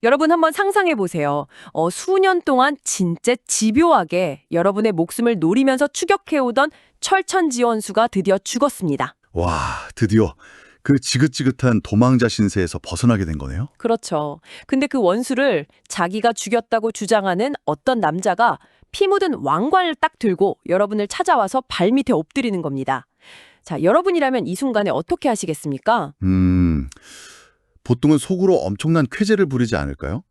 여러분 한번 상상해 보세요. 수년 동안 진짜 집요하게 여러분의 목숨을 노리면서 추격해오던 철천지원수가 드디어 죽었습니다. 와, 드디어 그 지긋지긋한 도망자 신세에서 벗어나게 된 거네요? 그렇죠. 근데 그 원수를 자기가 죽였다고 주장하는 어떤 남자가 피 묻은 왕관을 딱 들고 여러분을 찾아와서 발밑에 엎드리는 겁니다. 자, 여러분이라면 이 순간에 어떻게 하시겠습니까? 보통은 속으로 엄청난 쾌재를 부리지 않을까요?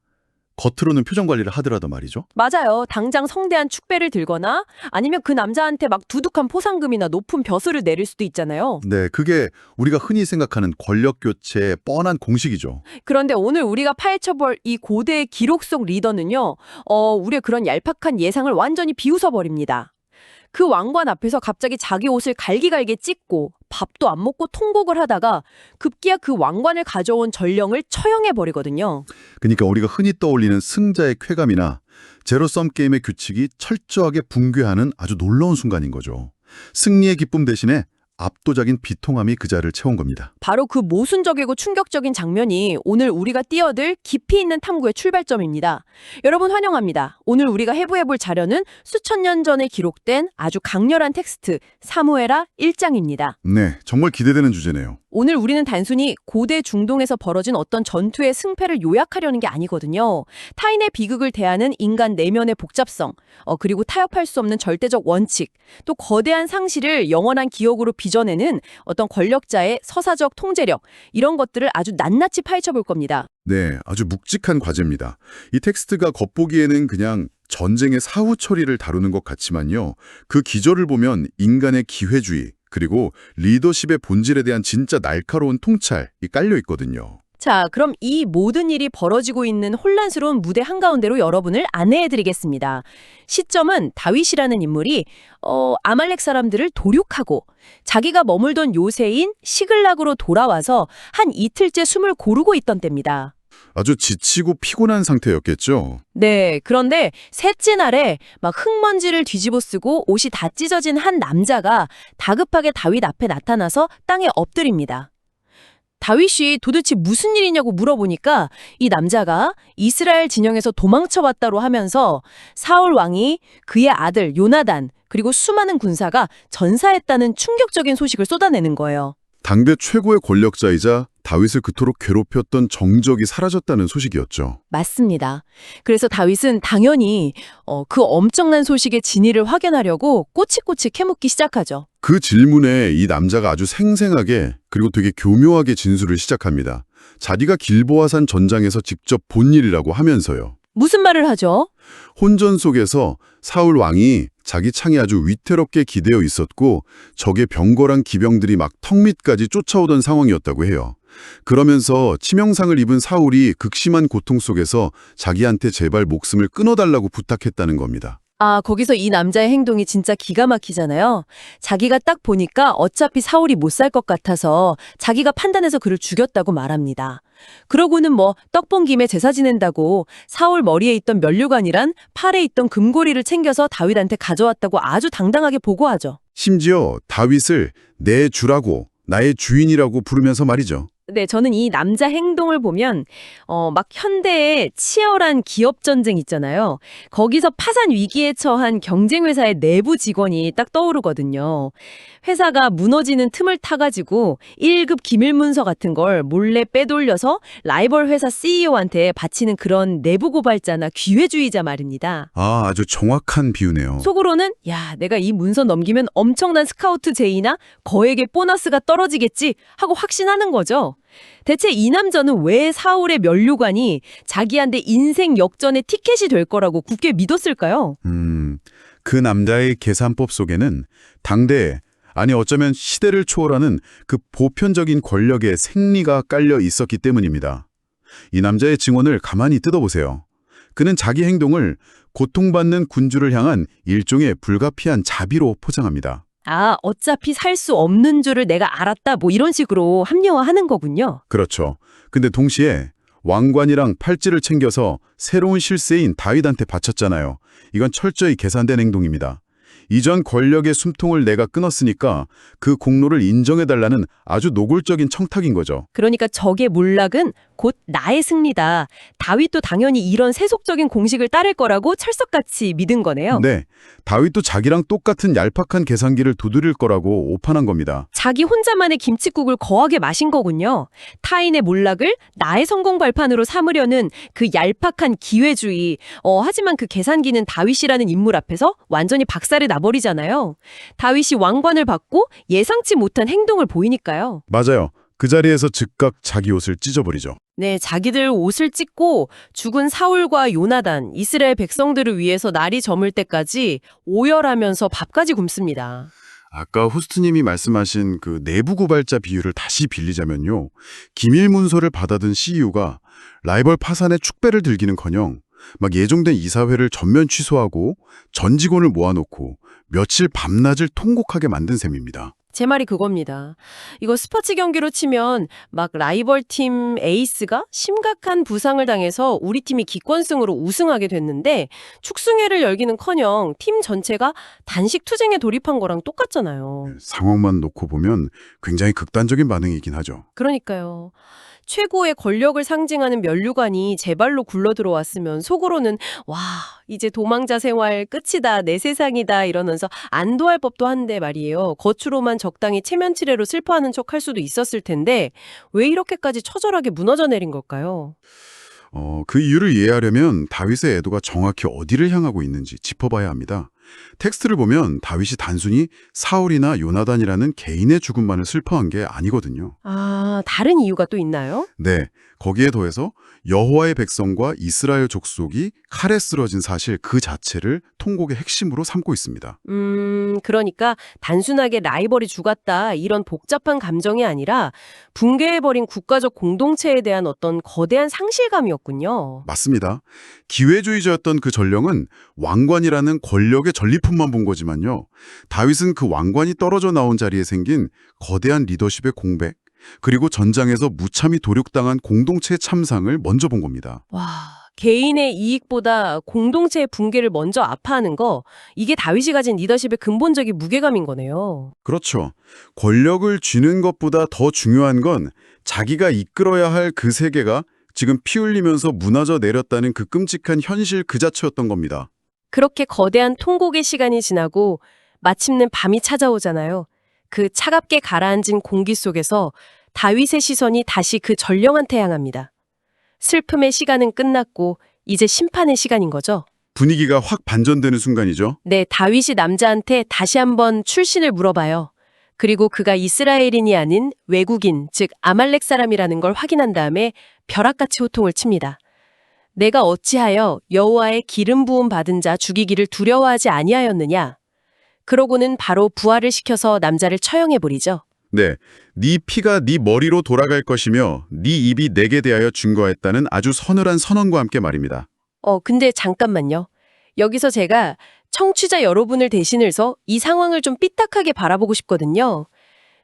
겉으로는 표정 관리를 하더라도 말이죠. 맞아요. 당장 성대한 축배를 들거나 아니면 그 남자한테 막 두둑한 포상금이나 높은 벼슬을 내릴 수도 있잖아요. 네, 그게 우리가 흔히 생각하는 권력 교체의 뻔한 공식이죠. 그런데 오늘 우리가 파헤쳐볼 이 고대의 기록 속 리더는요, 우리의 그런 얄팍한 예상을 완전히 비웃어버립니다. 그 왕관 앞에서 갑자기 자기 옷을 갈기갈기 찢고 밥도 안 먹고 통곡을 하다가 급기야 그 왕관을 가져온 전령을 처형해버리거든요. 그러니까 우리가 흔히 떠올리는 승자의 쾌감이나 제로섬 게임의 규칙이 철저하게 붕괴하는 아주 놀라운 순간인 거죠. 승리의 기쁨 대신에 압도적인 비통함이 그 자리를 채운 겁니다. 바로 그 모순적이고 충격적인 장면이 오늘 우리가 뛰어들 깊이 있는 탐구의 출발점입니다. 여러분 환영합니다. 오늘 우리가 해부해볼 자료는 수천 년 전에 기록된 아주 강렬한 텍스트 사무엘하 1장입니다. 네, 정말 기대되는 주제네요. 오늘 우리는 단순히 고대 중동에서 벌어진 어떤 전투의 승패를 요약하려는 게 아니거든요. 타인의 비극을 대하는 인간 내면의 복잡성, 그리고 타협할 수 없는 절대적 원칙, 또 거대한 상실을 영원한 기억으로 빚어내는 어떤 권력자의 서사적 통제력, 이런 것들을 아주 낱낱이 파헤쳐 볼 겁니다. 네, 아주 묵직한 과제입니다. 이 텍스트가 겉보기에는 그냥 전쟁의 사후 처리를 다루는 것 같지만요. 그 기저를 보면 인간의 기회주의, 그리고 리더십의 본질에 대한 진짜 날카로운 통찰이 깔려 있거든요. 자, 그럼 이 모든 일이 벌어지고 있는 혼란스러운 무대 한가운데로 여러분을 안내해드리겠습니다. 시점은 다윗이라는 인물이 아말렉 사람들을 도륙하고 자기가 머물던 요새인 시글락으로 돌아와서 한 이틀째 숨을 고르고 있던 때입니다. 아주 지치고 피곤한 상태였겠죠. 네, 그런데 셋째 날에 막 흙먼지를 뒤집어 쓰고 옷이 다 찢어진 한 남자가 다급하게 다윗 앞에 나타나서 땅에 엎드립니다. 다윗이 도대체 무슨 일이냐고 물어보니까 이 남자가 이스라엘 진영에서 도망쳐 왔다고 하면서 사울 왕이 그의 아들 요나단 그리고 수많은 군사가 전사했다는 충격적인 소식을 쏟아내는 거예요. 당대 최고의 권력자이자 다윗을 그토록 괴롭혔던 정적이 사라졌다는 소식이었죠. 맞습니다. 그래서 다윗은 당연히 그 엄청난 소식의 진위를 확인하려고 꼬치꼬치 캐묻기 시작하죠. 그 질문에 이 남자가 아주 생생하게 그리고 되게 교묘하게 진술을 시작합니다. 자기가 길보아산 전장에서 직접 본 일이라고 하면서요. 무슨 말을 하죠? 혼전 속에서 사울 왕이 자기 창이 아주 위태롭게 기대어 있었고 적의 병거랑 기병들이 막 턱밑까지 쫓아오던 상황이었다고 해요. 그러면서 치명상을 입은 사울이 극심한 고통 속에서 자기한테 제발 목숨을 끊어달라고 부탁했다는 겁니다. 아, 거기서 이 남자의 행동이 진짜 기가 막히잖아요. 자기가 딱 보니까 어차피 사울이 못 살 것 같아서 자기가 판단해서 그를 죽였다고 말합니다. 그러고는 떡 본 김에 제사 지낸다고 사울 머리에 있던 면류관이란 팔에 있던 금고리를 챙겨서 다윗한테 가져왔다고 아주 당당하게 보고하죠. 심지어 다윗을 내 주라고 나의 주인이라고 부르면서 말이죠. 네, 저는 이 남자 행동을 보면 막 현대의 치열한 기업 전쟁 있잖아요. 거기서 파산 위기에 처한 경쟁 회사의 내부 직원이 딱 떠오르거든요. 회사가 무너지는 틈을 타가지고 1급 기밀 문서 같은 걸 몰래 빼돌려서 라이벌 회사 CEO한테 바치는 그런 내부 고발자나 기회주의자 말입니다. 아, 아주 정확한 비유네요. 속으로는 야, 내가 이 문서 넘기면 엄청난 스카우트 제의나 거액의 보너스가 떨어지겠지 하고 확신하는 거죠. 대체 이 남자는 왜 사울의 면류관이 자기한테 인생 역전의 티켓이 될 거라고 굳게 믿었을까요? 그 남자의 계산법 속에는 당대, 아니 어쩌면 시대를 초월하는 그 보편적인 권력의 생리가 깔려 있었기 때문입니다. 이 남자의 증언을 가만히 뜯어보세요. 그는 자기 행동을 고통받는 군주를 향한 일종의 불가피한 자비로 포장합니다. 아, 어차피 살 수 없는 줄을 내가 알았다 이런 식으로 합리화하는 거군요. 그렇죠. 근데 동시에 왕관이랑 팔찌를 챙겨서 새로운 실세인 다윗한테 바쳤잖아요. 이건 철저히 계산된 행동입니다. 이전 권력의 숨통을 내가 끊었으니까 그 공로를 인정해달라는 아주 노골적인 청탁인 거죠. 그러니까 적의 몰락은 곧 나의 승리다. 다윗도 당연히 이런 세속적인 공식을 따를 거라고 철석같이 믿은 거네요. 네, 다윗도 자기랑 똑같은 얄팍한 계산기를 두드릴 거라고 오판한 겁니다. 자기 혼자만의 김칫국을 거하게 마신 거군요. 타인의 몰락을 나의 성공 발판으로 삼으려는 그 얄팍한 기회주의. 하지만 그 계산기는 다윗이라는 인물 앞에서 완전히 박살을 나버리잖아요. 다윗이 왕관을 받고 예상치 못한 행동을 보이니까요. 맞아요. 그 자리에서 즉각 자기 옷을 찢어버리죠. 네, 자기들 옷을 찢고 죽은 사울과 요나단, 이스라엘 백성들을 위해서 날이 저물 때까지 오열하면서 밥까지 굶습니다. 아까 호스트님이 말씀하신 그 내부 고발자 비유를 다시 빌리자면요. 기밀 문서를 받아든 CEO가 라이벌 파산에 축배를 들기는커녕 막 예정된 이사회를 전면 취소하고 전 직원을 모아놓고 며칠 밤낮을 통곡하게 만든 셈입니다. 제 말이 그겁니다. 이거 스포츠 경기로 치면 막 라이벌 팀 에이스가 심각한 부상을 당해서 우리 팀이 기권승으로 우승하게 됐는데 축승회를 열기는커녕 팀 전체가 단식 투쟁에 돌입한 거랑 똑같잖아요. 상황만 놓고 보면 굉장히 극단적인 반응이긴 하죠. 그러니까요. 최고의 권력을 상징하는 면류관이 제 발로 굴러 들어왔으면 속으로는 와, 이제 도망자 생활 끝이다, 내 세상이다 이러면서 안도할 법도 한데 말이에요. 겉으로만 적당히 체면치레로 슬퍼하는 척 할 수도 있었을 텐데 왜 이렇게까지 처절하게 무너져 내린 걸까요? 그 이유를 이해하려면 다윗의 애도가 정확히 어디를 향하고 있는지 짚어봐야 합니다. 텍스트를 보면 다윗이 단순히 사울이나 요나단이라는 개인의 죽음만을 슬퍼한 게 아니거든요. 아, 다른 이유가 또 있나요? 네, 거기에 더해서 여호와의 백성과 이스라엘 족속이 칼에 쓰러진 사실 그 자체를 통곡의 핵심으로 삼고 있습니다. 그러니까 단순하게 라이벌이 죽었다 이런 복잡한 감정이 아니라 붕괴해버린 국가적 공동체에 대한 어떤 거대한 상실감이었군요. 맞습니다. 기회주의자였던 그 전령은 왕관이라는 권력의 전리품만 본 거지만요. 다윗은 그 왕관이 떨어져 나온 자리에 생긴 거대한 리더십의 공백, 그리고 전장에서 무참히 도륙당한 공동체의 참상을 먼저 본 겁니다. 와, 개인의 이익보다 공동체의 붕괴를 먼저 아파하는 거, 이게 다윗이 가진 리더십의 근본적인 무게감인 거네요. 그렇죠. 권력을 쥐는 것보다 더 중요한 건 자기가 이끌어야 할 그 세계가 지금 피 흘리면서 무너져 내렸다는 그 끔찍한 현실 그 자체였던 겁니다. 그렇게 거대한 통곡의 시간이 지나고 마침내 밤이 찾아오잖아요. 그 차갑게 가라앉은 공기 속에서 다윗의 시선이 다시 그 전령한테 향합니다. 슬픔의 시간은 끝났고 이제 심판의 시간인 거죠. 분위기가 확 반전되는 순간이죠. 네, 다윗이 남자한테 다시 한번 출신을 물어봐요. 그리고 그가 이스라엘인이 아닌 외국인, 즉 아말렉 사람이라는 걸 확인한 다음에 벼락같이 호통을 칩니다. 내가 어찌하여 여호와의 기름 부음 받은 자 죽이기를 두려워하지 아니하였느냐? 그러고는 바로 부활을 시켜서 남자를 처형해버리죠. 네, 네 피가 네 머리로 돌아갈 것이며 네 입이 내게 대하여 증거했다는 아주 서늘한 선언과 함께 말입니다. 근데 잠깐만요. 여기서 제가 청취자 여러분을 대신해서 이 상황을 좀 삐딱하게 바라보고 싶거든요.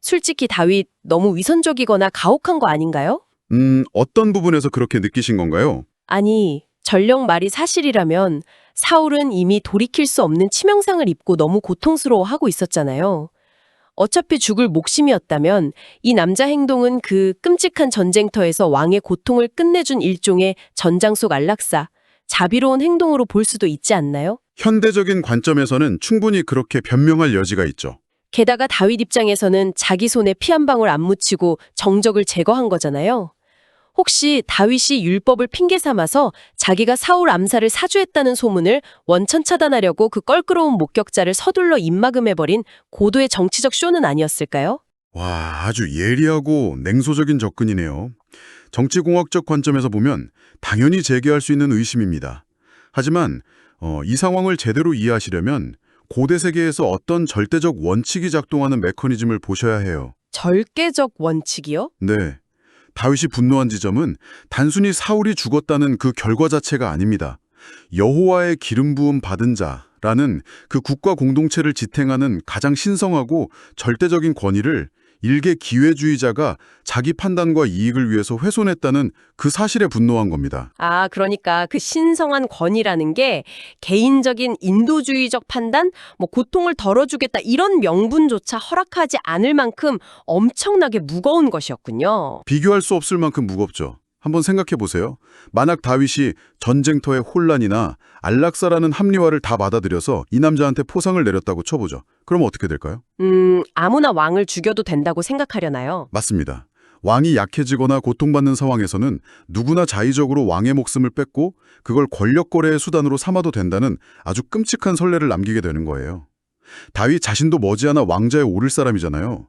솔직히 다윗 너무 위선적이거나 가혹한 거 아닌가요? 어떤 부분에서 그렇게 느끼신 건가요? 아니, 전령 말이 사실이라면 사울은 이미 돌이킬 수 없는 치명상을 입고 너무 고통스러워하고 있었잖아요. 어차피 죽을 목심이었다면 이 남자 행동은 그 끔찍한 전쟁터에서 왕의 고통을 끝내준 일종의 전장 속 안락사, 자비로운 행동으로 볼 수도 있지 않나요? 현대적인 관점에서는 충분히 그렇게 변명할 여지가 있죠. 게다가 다윗 입장에서는 자기 손에 피 한 방울 안 묻히고 정적을 제거한 거잖아요. 혹시 다윗이 율법을 핑계 삼아서 자기가 사울 암살을 사주했다는 소문을 원천 차단하려고 그 껄끄러운 목격자를 서둘러 입막음해버린 고도의 정치적 쇼는 아니었을까요? 와, 아주 예리하고 냉소적인 접근이네요. 정치공학적 관점에서 보면 당연히 제기할 수 있는 의심입니다. 하지만 이 상황을 제대로 이해하시려면 고대 세계에서 어떤 절대적 원칙이 작동하는 메커니즘을 보셔야 해요. 절개적 원칙이요? 네. 다윗이 분노한 지점은 단순히 사울이 죽었다는 그 결과 자체가 아닙니다. 여호와의 기름 부음 받은 자라는 그 국가 공동체를 지탱하는 가장 신성하고 절대적인 권위를 일개 기회주의자가 자기 판단과 이익을 위해서 훼손했다는 그 사실에 분노한 겁니다. 아, 그러니까 그 신성한 권위라는 게 개인적인 인도주의적 판단, 고통을 덜어주겠다 이런 명분조차 허락하지 않을 만큼 엄청나게 무거운 것이었군요. 비교할 수 없을 만큼 무겁죠. 한번 생각해 보세요. 만약 다윗이 전쟁터의 혼란이나 안락사라는 합리화를 다 받아들여서 이 남자한테 포상을 내렸다고 쳐보죠. 그럼 어떻게 될까요? 아무나 왕을 죽여도 된다고 생각하려나요? 맞습니다. 왕이 약해지거나 고통받는 상황에서는 누구나 자의적으로 왕의 목숨을 뺏고 그걸 권력 거래의 수단으로 삼아도 된다는 아주 끔찍한 선례를 남기게 되는 거예요. 다윗 자신도 머지않아 왕자에 오를 사람이잖아요.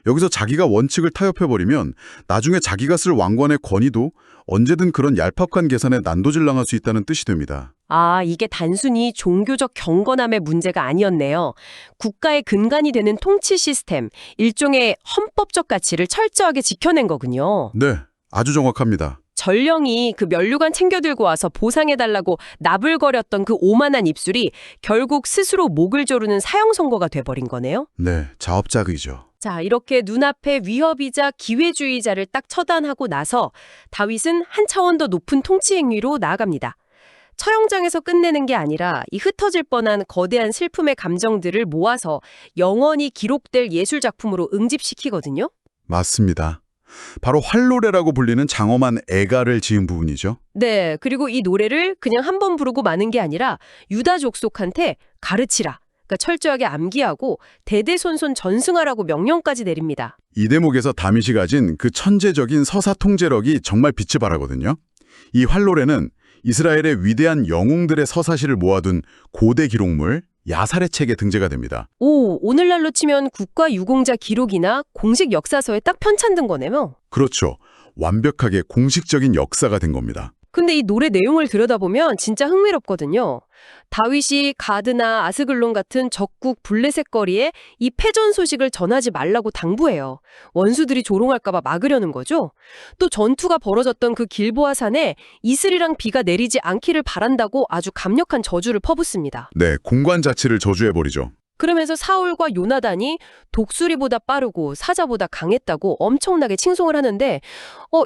여기서 자기가 원칙을 타협해버리면 나중에 자기가 쓸 왕관의 권위도 언제든 그런 얄팍한 계산에 난도질당할 수 있다는 뜻이 됩니다. 아, 이게 단순히 종교적 경건함의 문제가 아니었네요. 국가의 근간이 되는 통치 시스템, 일종의 헌법적 가치를 철저하게 지켜낸 거군요. 네, 아주 정확합니다. 전령이 그 면류관 챙겨 들고 와서 보상해달라고 나불거렸던 그 오만한 입술이 결국 스스로 목을 조르는 사형 선고가 돼버린 거네요. 네, 자업자득이죠. 자, 이렇게 눈앞에 위협이자 기회주의자를 딱 처단하고 나서 다윗은 한 차원 더 높은 통치 행위로 나아갑니다. 처형장에서 끝내는 게 아니라 이 흩어질 뻔한 거대한 슬픔의 감정들을 모아서 영원히 기록될 예술작품으로 응집시키거든요. 맞습니다. 바로 활노래라고 불리는 장엄한 애가를 지은 부분이죠. 네, 그리고 이 노래를 그냥 한 번 부르고 마는 게 아니라 유다 족속한테 가르치라. 그러니까 철저하게 암기하고 대대손손 전승하라고 명령까지 내립니다. 이 대목에서 다윗이 가진 그 천재적인 서사 통제력이 정말 빛을 발하거든요. 이 활노래는 이스라엘의 위대한 영웅들의 서사시를 모아둔 고대 기록물 야살의 책에 등재가 됩니다. 오, 오늘날로 치면 국가 유공자 기록이나 공식 역사서에 딱 편찬된 거네요. 그렇죠. 완벽하게 공식적인 역사가 된 겁니다. 근데 이 노래 내용을 들여다보면 진짜 흥미롭거든요. 다윗이 가드나 아스글론 같은 적국 블레셋 거리에 이 패전 소식을 전하지 말라고 당부해요. 원수들이 조롱할까 봐 막으려는 거죠. 또 전투가 벌어졌던 그 길보아 산에 이슬이랑 비가 내리지 않기를 바란다고 아주 강력한 저주를 퍼붓습니다. 네, 공관 자체를 저주해버리죠. 그러면서 사울과 요나단이 독수리보다 빠르고 사자보다 강했다고 엄청나게 칭송을 하는데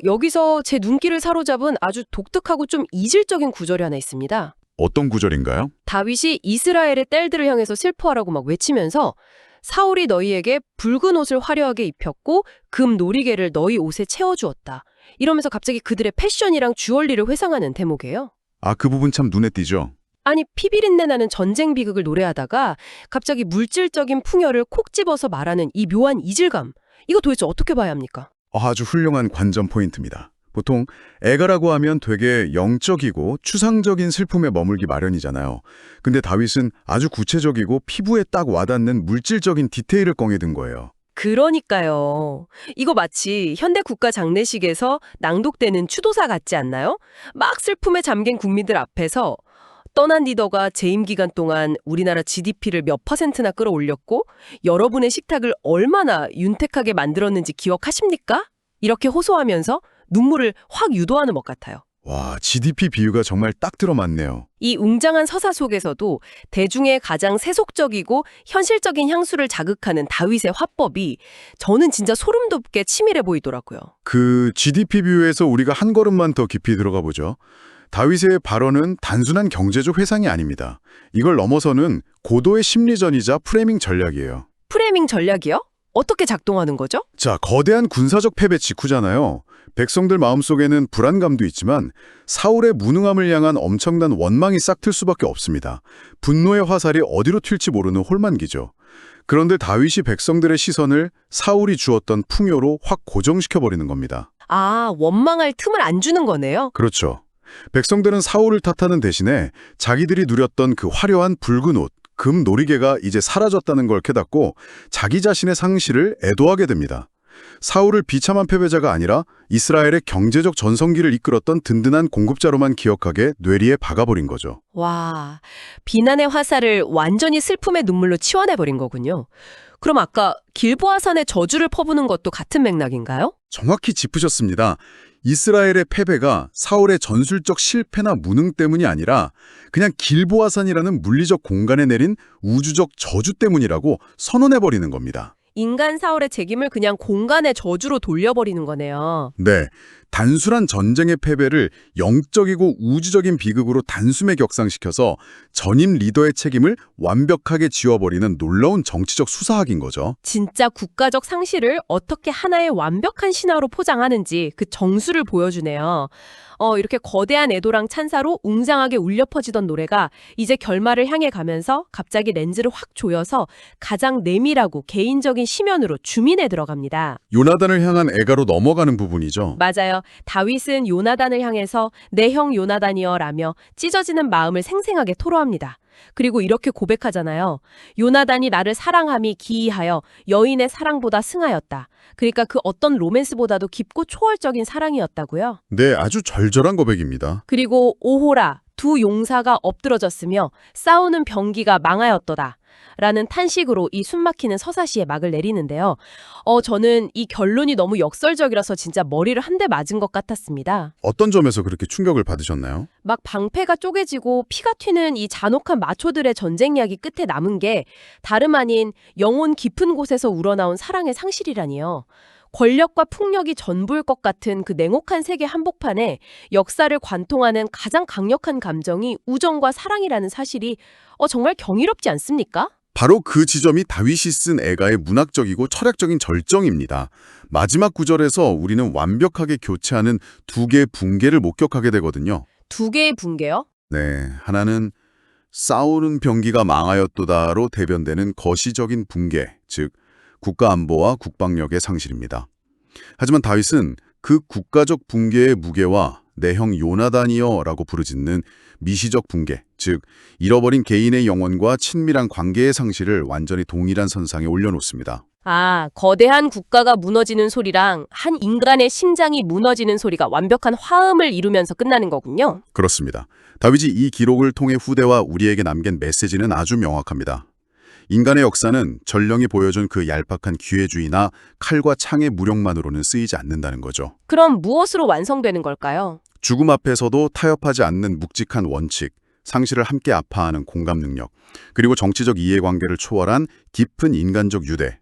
여기서 제 눈길을 사로잡은 아주 독특하고 좀 이질적인 구절이 하나 있습니다. 어떤 구절인가요? 다윗이 이스라엘의 뗄들을 향해서 슬퍼하라고 막 외치면서 사울이 너희에게 붉은 옷을 화려하게 입혔고 금 놀이개를 너희 옷에 채워주었다. 이러면서 갑자기 그들의 패션이랑 주얼리를 회상하는 대목이에요. 아, 그 부분 참 눈에 띄죠. 아니 피비린내 나는 전쟁 비극을 노래하다가 갑자기 물질적인 풍요를 콕 집어서 말하는 이 묘한 이질감. 이거 도대체 어떻게 봐야 합니까? 아주 훌륭한 관전 포인트입니다. 보통 애가라고 하면 되게 영적이고 추상적인 슬픔에 머물기 마련이잖아요. 근데 다윗은 아주 구체적이고 피부에 딱 와닿는 물질적인 디테일을 꺼내든 거예요. 그러니까요. 이거 마치 현대 국가 장례식에서 낭독되는 추도사 같지 않나요? 막 슬픔에 잠긴 국민들 앞에서 떠난 리더가 재임 기간 동안 우리나라 GDP를 몇 %나 끌어올렸고 여러분의 식탁을 얼마나 윤택하게 만들었는지 기억하십니까? 이렇게 호소하면서 눈물을 확 유도하는 것 같아요. 와, GDP 비유가 정말 딱 들어맞네요. 이 웅장한 서사 속에서도 대중의 가장 세속적이고 현실적인 향수를 자극하는 다윗의 화법이 저는 진짜 소름 돋게 치밀해 보이더라고요. 그 GDP 비유에서 우리가 한 걸음만 더 깊이 들어가 보죠. 다윗의 발언은 단순한 경제적 회상이 아닙니다. 이걸 넘어서는 고도의 심리전이자 프레이밍 전략이에요. 프레이밍 전략이요? 어떻게 작동하는 거죠? 자, 거대한 군사적 패배 직후잖아요. 백성들 마음속에는 불안감도 있지만 사울의 무능함을 향한 엄청난 원망이 싹틀 수밖에 없습니다. 분노의 화살이 어디로 튈지 모르는 혼만기죠. 그런데 다윗이 백성들의 시선을 사울이 주었던 풍요로 확 고정시켜버리는 겁니다. 아, 원망할 틈을 안 주는 거네요? 그렇죠. 백성들은 사울을 탓하는 대신에 자기들이 누렸던 그 화려한 붉은 옷, 금 놀이개가 이제 사라졌다는 걸 깨닫고 자기 자신의 상실을 애도하게 됩니다. 사울을 비참한 패배자가 아니라 이스라엘의 경제적 전성기를 이끌었던 든든한 공급자로만 기억하게 뇌리에 박아버린 거죠. 와, 비난의 화살을 완전히 슬픔의 눈물로 치워내버린 거군요. 그럼 아까 길보아산의 저주를 퍼부는 것도 같은 맥락인가요? 정확히 짚으셨습니다. 이스라엘의 패배가 사울의 전술적 실패나 무능 때문이 아니라 그냥 길보아산이라는 물리적 공간에 내린 우주적 저주 때문이라고 선언해버리는 겁니다. 인간 사울의 책임을 그냥 공간의 저주로 돌려버리는 거네요. 네, 단순한 전쟁의 패배를 영적이고 우주적인 비극으로 단숨에 격상시켜서 전임 리더의 책임을 완벽하게 지워버리는 놀라운 정치적 수사학인 거죠. 진짜 국가적 상실을 어떻게 하나의 완벽한 신화로 포장하는지 그 정수를 보여주네요. 이렇게 거대한 애도랑 찬사로 웅장하게 울려 퍼지던 노래가 이제 결말을 향해 가면서 갑자기 렌즈를 확 조여서 가장 내밀하고 개인적인 시면으로 주민에 들어갑니다. 요나단을 향한 애가로 넘어가는 부분이죠. 맞아요. 다윗은 요나단을 향해서 내 형 요나단이여 라며 찢어지는 마음을 생생하게 토로합니다. 그리고 이렇게 고백하잖아요. 요나단이 나를 사랑함이 기이하여 여인의 사랑보다 승하였다. 그러니까 그 어떤 로맨스보다도 깊고 초월적인 사랑이었다고요. 네, 아주 절절한 고백입니다. 그리고 오호라 두 용사가 엎드러졌으며 싸우는 병기가 망하였도다. 라는 탄식으로 이 숨막히는 서사시에 막을 내리는데요. 저는 이 결론이 너무 역설적이라서 진짜 머리를 한 대 맞은 것 같았습니다. 어떤 점에서 그렇게 충격을 받으셨나요? 막 방패가 쪼개지고 피가 튀는 이 잔혹한 마초들의 전쟁 이야기 끝에 남은 게 다름 아닌 영혼 깊은 곳에서 우러나온 사랑의 상실이라니요. 권력과 폭력이 전부일 것 같은 그 냉혹한 세계 한복판에 역사를 관통하는 가장 강력한 감정이 우정과 사랑이라는 사실이 정말 경이롭지 않습니까? 바로 그 지점이 다윗이 쓴 애가의 문학적이고 철학적인 절정입니다. 마지막 구절에서 우리는 완벽하게 교체하는 두 개의 붕괴를 목격하게 되거든요. 두 개의 붕괴요? 네, 하나는 싸우는 병기가 망하였도다로 대변되는 거시적인 붕괴, 즉 국가 안보와 국방력의 상실입니다. 하지만 다윗은 그 국가적 붕괴의 무게와 내 형 요나단이여라고 부르짖는 미시적 붕괴, 즉 잃어버린 개인의 영혼과 친밀한 관계의 상실을 완전히 동일한 선상에 올려놓습니다. 거대한 국가가 무너지는 소리랑 한 인간의 심장이 무너지는 소리가 완벽한 화음을 이루면서 끝나는 거군요. 그렇습니다. 다윗이 이 기록을 통해 후대와 우리에게 남긴 메시지는 아주 명확합니다. 인간의 역사는 전령이 보여준 그 얄팍한 기회주의나 칼과 창의 무력만으로는 쓰이지 않는다는 거죠. 그럼 무엇으로 완성되는 걸까요? 죽음 앞에서도 타협하지 않는 묵직한 원칙, 상실을 함께 아파하는 공감 능력, 그리고 정치적 이해관계를 초월한 깊은 인간적 유대.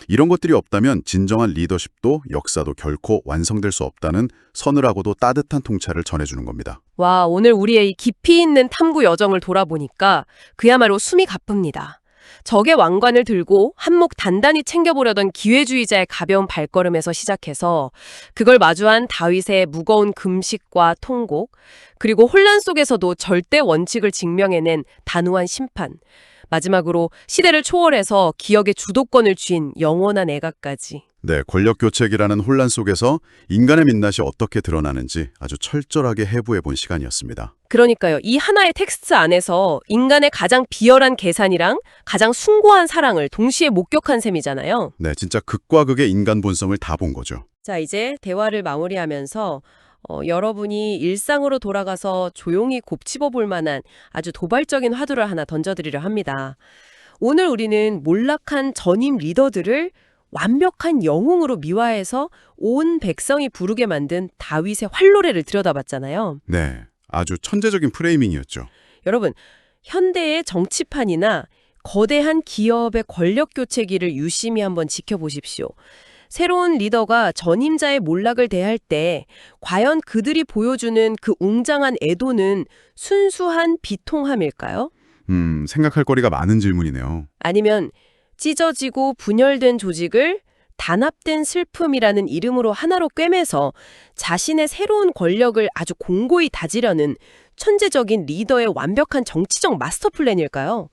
이런 것들이 없다면 진정한 리더십도 역사도 결코 완성될 수 없다는 서늘하고도 따뜻한 통찰을 전해주는 겁니다. 와, 오늘 우리의 이 깊이 있는 탐구 여정을 돌아보니까 그야말로 숨이 가쁩니다. 적의 왕관을 들고 한몫 단단히 챙겨보려던 기회주의자의 가벼운 발걸음에서 시작해서 그걸 마주한 다윗의 무거운 금식과 통곡, 그리고 혼란 속에서도 절대 원칙을 증명해낸 단호한 심판, 마지막으로 시대를 초월해서 기억의 주도권을 쥔 영원한 애가까지. 네, 권력교책이라는 혼란 속에서 인간의 민낯이 어떻게 드러나는지 아주 철저하게 해부해본 시간이었습니다. 그러니까요. 이 하나의 텍스트 안에서 인간의 가장 비열한 계산이랑 가장 숭고한 사랑을 동시에 목격한 셈이잖아요. 네, 진짜 극과 극의 인간 본성을 다 본 거죠. 자, 이제 대화를 마무리하면서 여러분이 일상으로 돌아가서 조용히 곱씹어 볼 만한 아주 도발적인 화두를 하나 던져드리려 합니다. 오늘 우리는 몰락한 전임 리더들을 완벽한 영웅으로 미화해서 온 백성이 부르게 만든 다윗의 활노래를 들여다봤잖아요. 네, 아주 천재적인 프레이밍이었죠. 여러분, 현대의 정치판이나 거대한 기업의 권력교체기를 유심히 한번 지켜보십시오. 새로운 리더가 전임자의 몰락을 대할 때 과연 그들이 보여주는 그 웅장한 애도는 순수한 비통함일까요? 생각할 거리가 많은 질문이네요. 아니면 찢어지고 분열된 조직을 단합된 슬픔이라는 이름으로 하나로 꿰매서 자신의 새로운 권력을 아주 공고히 다지려는 천재적인 리더의 완벽한 정치적 마스터 플랜일까요?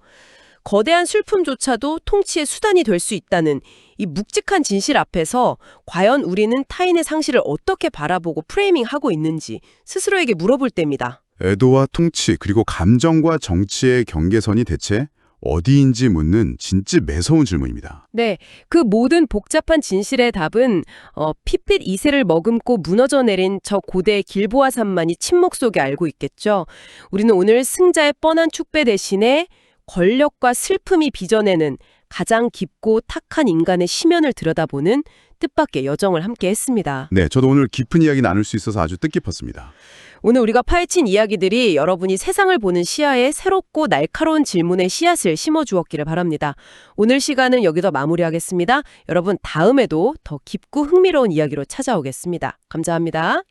거대한 슬픔조차도 통치의 수단이 될 수 있다는 이 묵직한 진실 앞에서 과연 우리는 타인의 상실을 어떻게 바라보고 프레이밍하고 있는지 스스로에게 물어볼 때입니다. 애도와 통치 그리고 감정과 정치의 경계선이 대체 어디인지 묻는 진짜 매서운 질문입니다. 네, 그 모든 복잡한 진실의 답은 핏빛 2세를 머금고 무너져 내린 저 고대의 길보아 산만이 침묵 속에 알고 있겠죠. 우리는 오늘 승자의 뻔한 축배 대신에 권력과 슬픔이 빚어내는 가장 깊고 탁한 인간의 심연을 들여다보는 뜻밖의 여정을 함께 했습니다. 네, 저도 오늘 깊은 이야기 나눌 수 있어서 아주 뜻깊었습니다. 오늘 우리가 파헤친 이야기들이 여러분이 세상을 보는 시야에 새롭고 날카로운 질문의 씨앗을 심어주었기를 바랍니다. 오늘 시간은 여기서 마무리하겠습니다. 여러분, 다음에도 더 깊고 흥미로운 이야기로 찾아오겠습니다. 감사합니다.